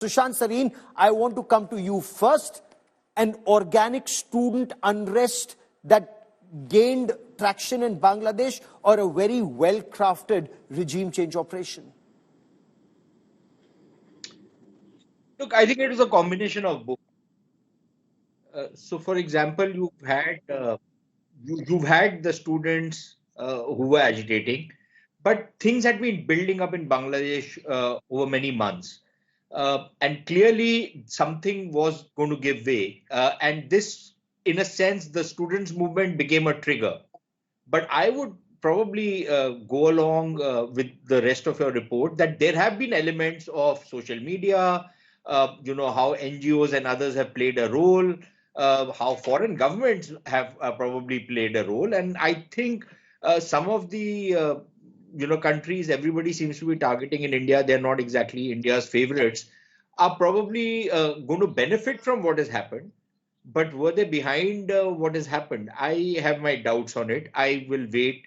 Sushant Sareen, I want to come to you first. An organic student unrest that gained traction in Bangladesh, or a very well-crafted regime change operation? Look, I think it is a combination of both. So, for example, you've had the students who were agitating, but things had been building up in Bangladesh over many months. And clearly something was going to give way. And this, in a sense, the students' movement became a trigger. But I would probably go along with the rest of your report that there have been elements of social media, how NGOs and others have played a role, how foreign governments have probably played a role. And I think some of the countries everybody seems to be targeting in India, they're not exactly India's favorites, are probably going to benefit from what has happened. But were they behind what has happened? I have my doubts on it. I will wait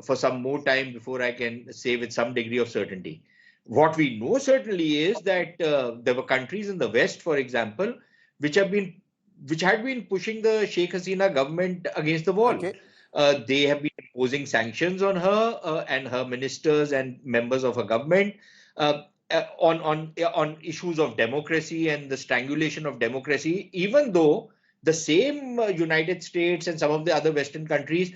for some more time before I can say with some degree of certainty. What we know certainly is that there were countries in the West, for example, which had been pushing the Sheikh Hasina government against the wall. Okay. They have been imposing sanctions on her and her ministers and members of her government on issues of democracy and the strangulation of democracy, even though the same United States and some of the other Western countries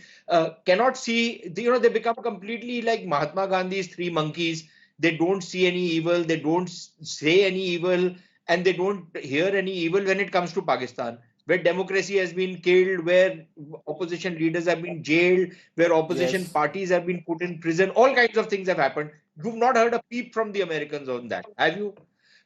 cannot see, they become completely like Mahatma Gandhi's three monkeys. They don't see any evil, they don't say any evil, and they don't hear any evil when it comes to Pakistan, where democracy has been killed, where opposition leaders have been jailed, where opposition parties have been put in prison. All kinds of things have happened. You've not heard a peep from the Americans on that, have you?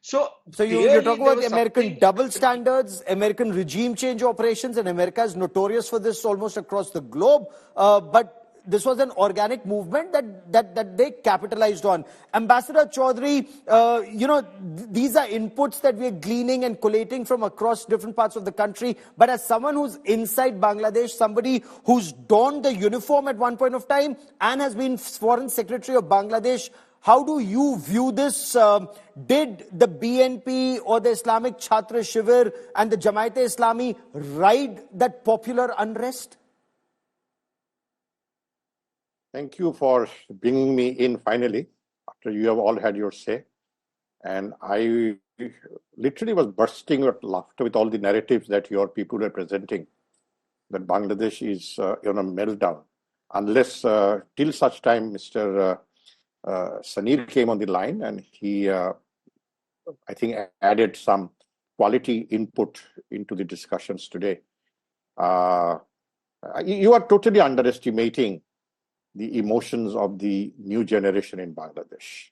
So you're talking about the American double standards, American regime change operations, and America is notorious for this almost across the globe. But this was an organic movement that they capitalized on. Ambassador Chowdhury, these are inputs that we're gleaning and collating from across different parts of the country. But as someone who's inside Bangladesh, somebody who's donned the uniform at one point of time and has been Foreign Secretary of Bangladesh, how do you view this? Did the BNP or the Islamic Chhatra Shivir and the Jamaat-e-Islami ride that popular unrest? Thank you for bringing me in finally, after you have all had your say. And I literally was bursting with laughter with all the narratives that your people were presenting, that Bangladesh is in a meltdown. Unless till such time Mr. Sanir came on the line, and he, I think, added some quality input into the discussions today. You are totally underestimating the emotions of the new generation in Bangladesh.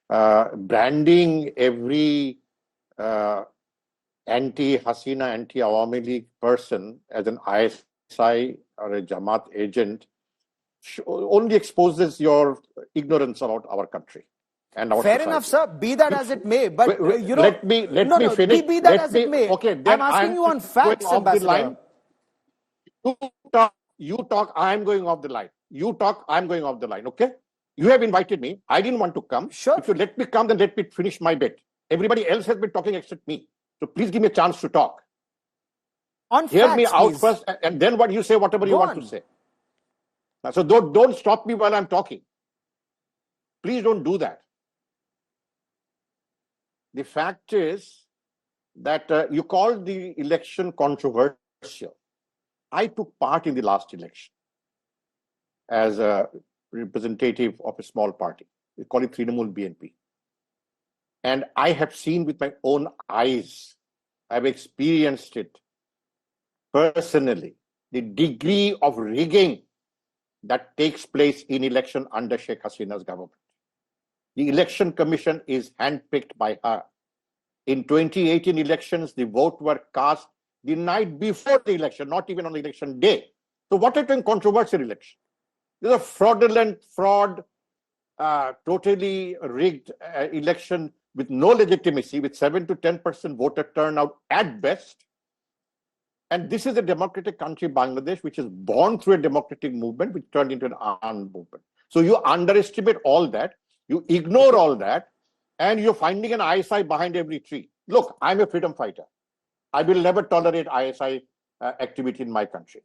Branding every anti-Hasina, anti-Awami League person as an ISI or a Jamaat agent only exposes your ignorance about our country and our Fair society. enough, sir. Be that as it may, but let me finish. Be that as it may. Okay, I'm asking you on facts, Ambassador. You talk. I'm going off the line. You talk. I'm going off the line. Okay. You have invited me. I didn't want to come. Sure. If you let me come, then let me finish my bit. Everybody else has been talking except me. So please give me a chance to talk. Hear me out first, and then what you say, whatever you want to say. So don't stop me while I'm talking. Please don't do that. The fact is that you called the election controversial. I took part in the last election as a representative of a small party. We call it Trinamool BNP. And I have seen with my own eyes, I've experienced it personally, the degree of rigging that takes place in election under Sheikh Hasina's government. The election commission is handpicked by her. In 2018 elections, the vote were cast the night before the election, not even on the election day. So what are you controversial election? This is a fraudulent fraud, totally rigged election with no legitimacy, with 7 to 10% voter turnout at best. And this is a democratic country, Bangladesh, which is born through a democratic movement, which turned into an armed movement. So you underestimate all that, you ignore all that, and you're finding an ISI behind every tree. Look, I'm a freedom fighter. I will never tolerate ISI activity in my country.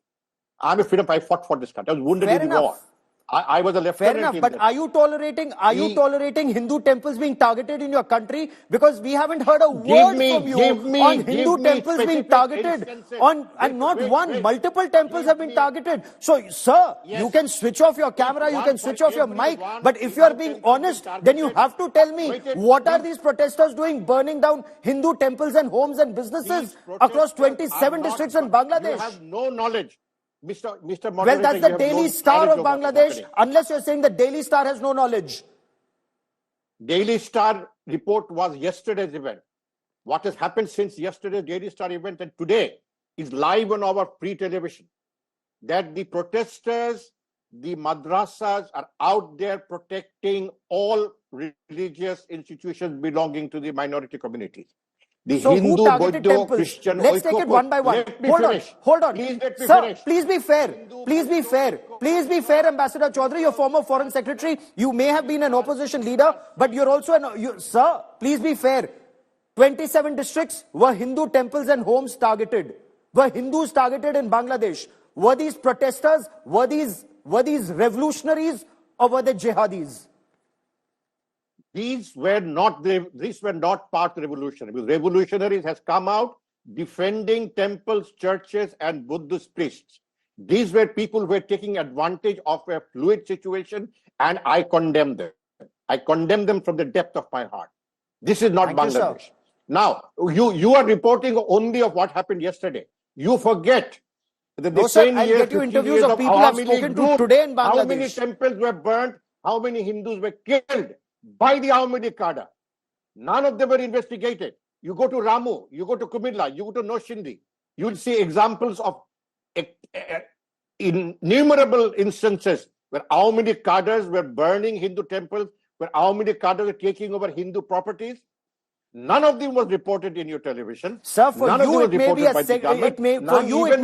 I'm a freedom fighter. I fought for this country. I was wounded Fair in the war. enough. I was a lieutenant. Fair enough, but are you tolerating Hindu temples being targeted in your country? Because we haven't heard a word from you on Hindu temples being targeted and not one, multiple temples have been targeted. So, sir, you can switch off your camera, you can switch off your mic, but if you are being honest, then you have to tell me what are these protesters doing, burning down Hindu temples and homes and businesses across 27 districts in Bangladesh? You have no knowledge. Mr. Moderator, well, that's the Daily Star of Bangladesh, unless you're saying the Daily Star has no knowledge. Daily Star report was yesterday's event. What has happened since yesterday's Daily Star event and today is live on our free television. That the protesters, the madrasas are out there protecting all religious institutions belonging to the minority communities. So Hindu, who targeted temples? Christian, let's take it one by one. Hold on. Sir, please be fair. Please be fair. Please be fair, Ambassador Chowdhury. You're former foreign secretary. You may have been an opposition leader, but you're also sir, please be fair. 27 districts were Hindu temples and homes targeted. Were Hindus targeted in Bangladesh? Were these protesters? Were these revolutionaries, or were they jihadis? These were not part of the revolution. Because revolutionaries has come out defending temples, churches, and Buddhist priests. These were people who were taking advantage of a fluid situation, and I condemn them. I condemn them from the depth of my heart. This is not Bangladesh. Now, you are reporting only of what happened yesterday. You forget that the same I'll get you interviews of people I've spoken to today in Bangladesh. How many temples were burnt? How many Hindus were killed by the Ahmadi cadre? None of them were investigated. You go to Ramu, you go to Communal, you go to Noshindi, you'll see examples of innumerable instances where Ahmadi cadres were burning Hindu temples, where Ahmadi cadres were taking over Hindu properties. None of them was reported in your television. Sir, for you it may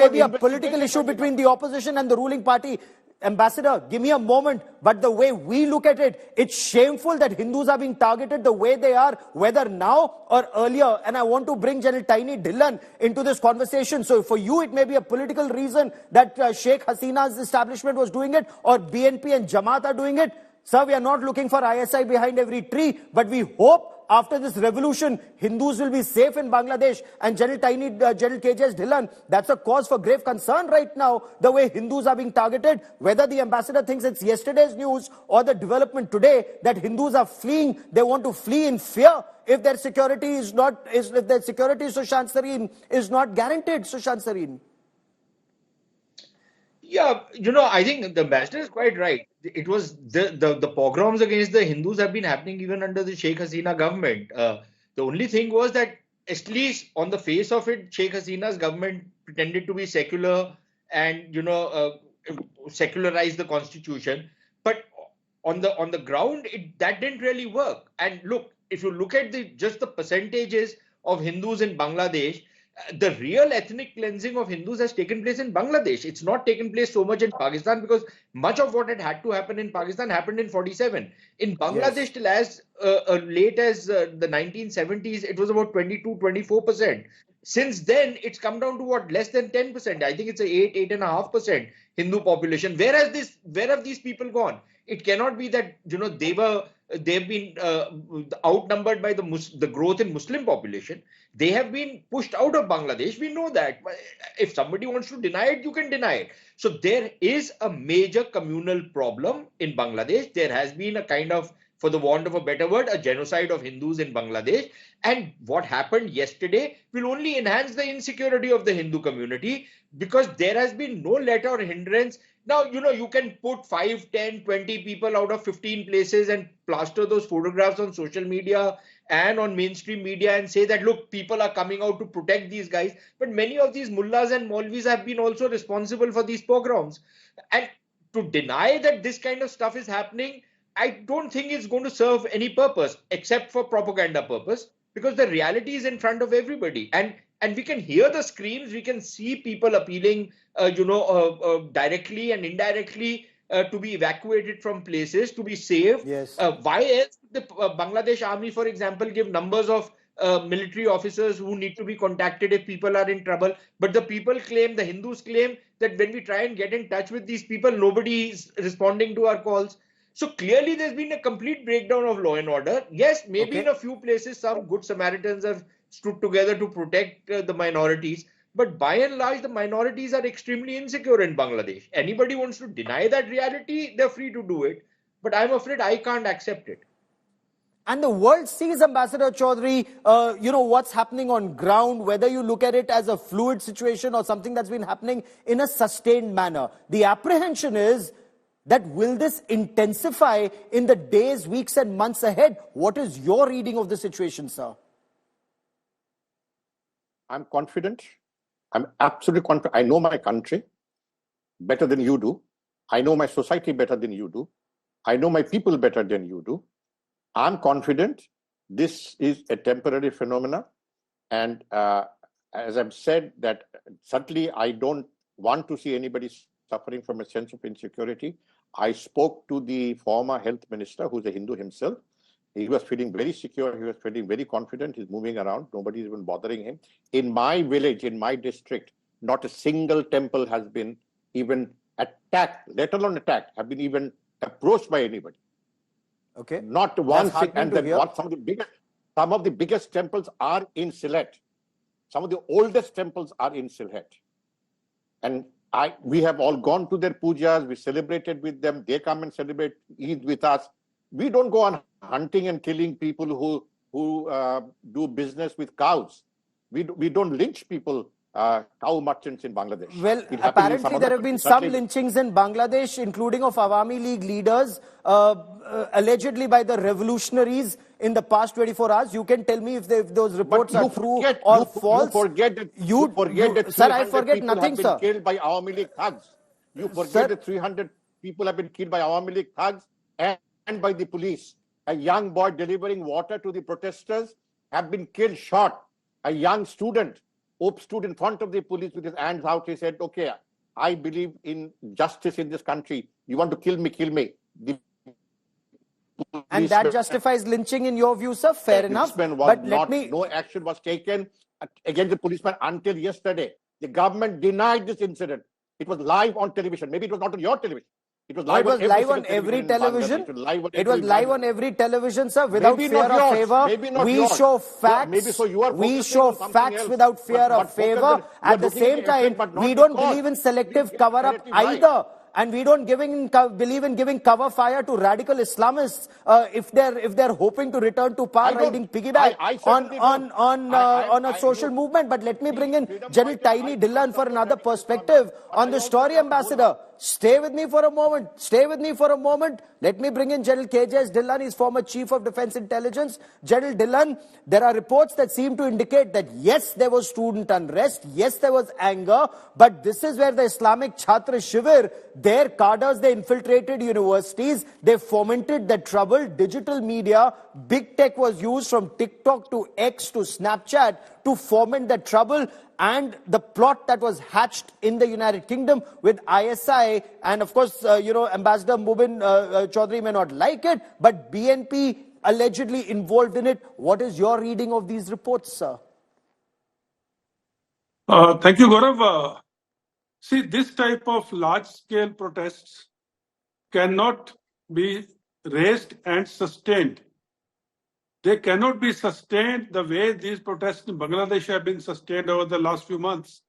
be a political issue between the opposition and the ruling party. Ambassador, give me a moment, but the way we look at it, it's shameful that Hindus are being targeted the way they are, whether now or earlier. And I want to bring General Tiny Dhillon into this conversation. So for you, it may be a political reason that Sheikh Hasina's establishment was doing it, or BNP and Jamaat are doing it. Sir, we are not looking for ISI behind every tree, but we hope after this revolution, Hindus will be safe in Bangladesh. And General KJS Dhillon, that's a cause for grave concern right now, the way Hindus are being targeted. Whether the ambassador thinks it's yesterday's news or the development today that Hindus are fleeing, they want to flee in fear if their security is not, if their security, Sushant Sareen, is not guaranteed, Sushant Sareen. Yeah, I think the ambassador is quite right. It was the pogroms against the Hindus have been happening even under the Sheikh Hasina government. The only thing was that, at least on the face of it, Sheikh Hasina's government pretended to be secular and, secularize the constitution. But on the ground, that didn't really work. And look, if you look at just the percentages of Hindus in Bangladesh, the real ethnic cleansing of Hindus has taken place in Bangladesh. It's not taken place so much in Pakistan, because much of what had to happen in Pakistan happened in 47. In Bangladesh, till as late as the 1970s, it was about 22-24%. Since then, it's come down to less than 10%. I think it's 8.5% Hindu population. Where have these people gone? It cannot be that they've been outnumbered by the growth in Muslim population. They have been pushed out of Bangladesh. We know that. If somebody wants to deny it, you can deny it. So there is a major communal problem in Bangladesh. There has been a kind of, for the want of a better word, a genocide of Hindus in Bangladesh. And what happened yesterday will only enhance the insecurity of the Hindu community, because there has been no let or hindrance. Now, you can put 5, 10, 20 people out of 15 places and plaster those photographs on social media and on mainstream media and say that, look, people are coming out to protect these guys. But many of these mullahs and maulvis have been also responsible for these pogroms. And to deny that this kind of stuff is happening, I don't think it's going to serve any purpose except for propaganda purpose, because the reality is in front of everybody. And we can hear the screams, we can see people appealing, directly and indirectly to be evacuated from places, to be safe. Yes. Why else the Bangladesh army, for example, give numbers of military officers who need to be contacted if people are in trouble. But the people claim, the Hindus claim, that when we try and get in touch with these people, nobody is responding to our calls. So clearly there's been a complete breakdown of law and order. Yes, maybe in a few places some good Samaritans have stood together to protect the minorities. But by and large, the minorities are extremely insecure in Bangladesh. Anybody wants to deny that reality, they're free to do it. But I'm afraid I can't accept it. And the world sees, Ambassador Chowdhury, what's happening on ground, whether you look at it as a fluid situation or something that's been happening in a sustained manner. The apprehension is that will this intensify in the days, weeks and months ahead? What is your reading of the situation, sir? I'm confident. I'm absolutely confident. I know my country better than you do. I know my society better than you do. I know my people better than you do. I'm confident this is a temporary phenomena. And as I've said, that certainly I don't want to see anybody suffering from a sense of insecurity. I spoke to the former health minister, who's a Hindu himself. He was feeling very secure. He was feeling very confident. He's moving around. Nobody's even bothering him. In my village, in my district, not a single temple has been even attacked, let alone attacked, have been even approached by anybody. Okay. Not one thing. And then some of the biggest temples are in Sylhet. Some of the oldest temples are in Sylhet. And we have all gone to their pujas. We celebrated with them. They come and celebrate Eid with us. We don't go on hunting and killing people who do business with cows. We don't lynch people, cow merchants in Bangladesh. Well, apparently there have been some lynchings in Bangladesh, including of Awami League leaders, allegedly by the revolutionaries in the past 24 hours. You can tell me if those reports are true or false. You forget that sir, I forget nothing, sir. Killed by Awami League thugs. You forget that 300 people have been killed by Awami League thugs and by the police. A young boy delivering water to the protesters have been killed, shot. A young student stood in front of the police with his hands out. He said, okay, I believe in justice in this country. You want to kill me, kill me. And that justifies lynching in your view, sir? Fair enough. But no action was taken against the policeman until yesterday. The government denied this incident. It was live on television. Maybe it was not on your television. It was live on every television. It was live on every television, sir, without fear or favor. We show facts. We show facts without fear or favor. At the same time, we don't believe in selective cover-up either. And we don't believe in giving cover fire to radical Islamists if they're hoping to return to power, riding piggyback on a social movement. But let me bring in General Tiny Dhillon for another perspective on the story, Ambassador. Stay with me for a moment. Let me bring in General KJS Dhillon. He's former Chief of Defence Intelligence. General Dhillon, there are reports that seem to indicate that yes, there was student unrest, yes, there was anger, but this is where the Islamic Chhatra Shivir, their cadres, they infiltrated universities, they fomented the trouble, digital media, big tech was used from TikTok to X to Snapchat to foment the trouble. And the plot that was hatched in the United Kingdom with ISI, and of course, Ambassador Mubin Chowdhury may not like it, but BNP allegedly involved in it. What is your reading of these reports, sir? Thank you, Gaurav. See, this type of large-scale protests cannot be raised and sustained. They cannot be sustained the way these protests in Bangladesh have been sustained over the last few months.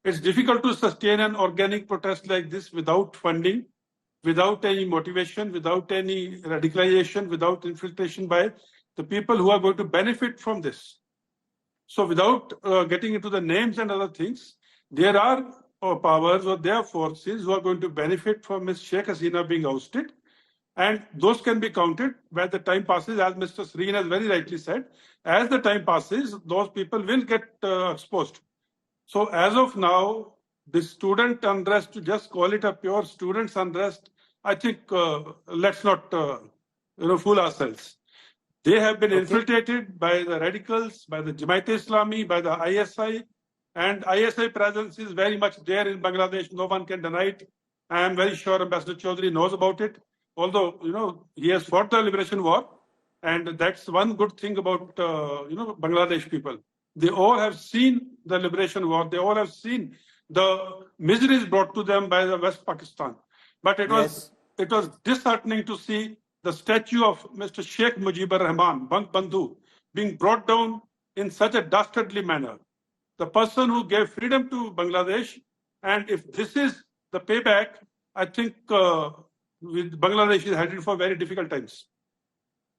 It's difficult to sustain an organic protest like this without funding, without any motivation, without any radicalization, without infiltration by the people who are going to benefit from this. So without getting into the names and other things, there are powers or there are forces who are going to benefit from Ms. Sheikh Hasina being ousted. And those can be counted where the time passes, as Mr. Sreen has very rightly said. As the time passes, those people will get exposed. So as of now, the student unrest, to just call it a pure students' unrest, I think let's not fool ourselves. They have been infiltrated by the radicals, by the Jamaat-e-Islami, by the ISI, and ISI presence is very much there in Bangladesh. No one can deny it. I am very sure Ambassador Chowdhury knows about it. Although, he has fought the liberation war, And that's one good thing about Bangladesh people. They all have seen the liberation war. They all have seen the miseries brought to them by the West Pakistan. But it was disheartening to see the statue of Mr. Sheikh Mujibur Rahman, Bang Bandhu, being brought down in such a dastardly manner. The person who gave freedom to Bangladesh, and if this is the payback, I think Bangladesh is headed for very difficult times.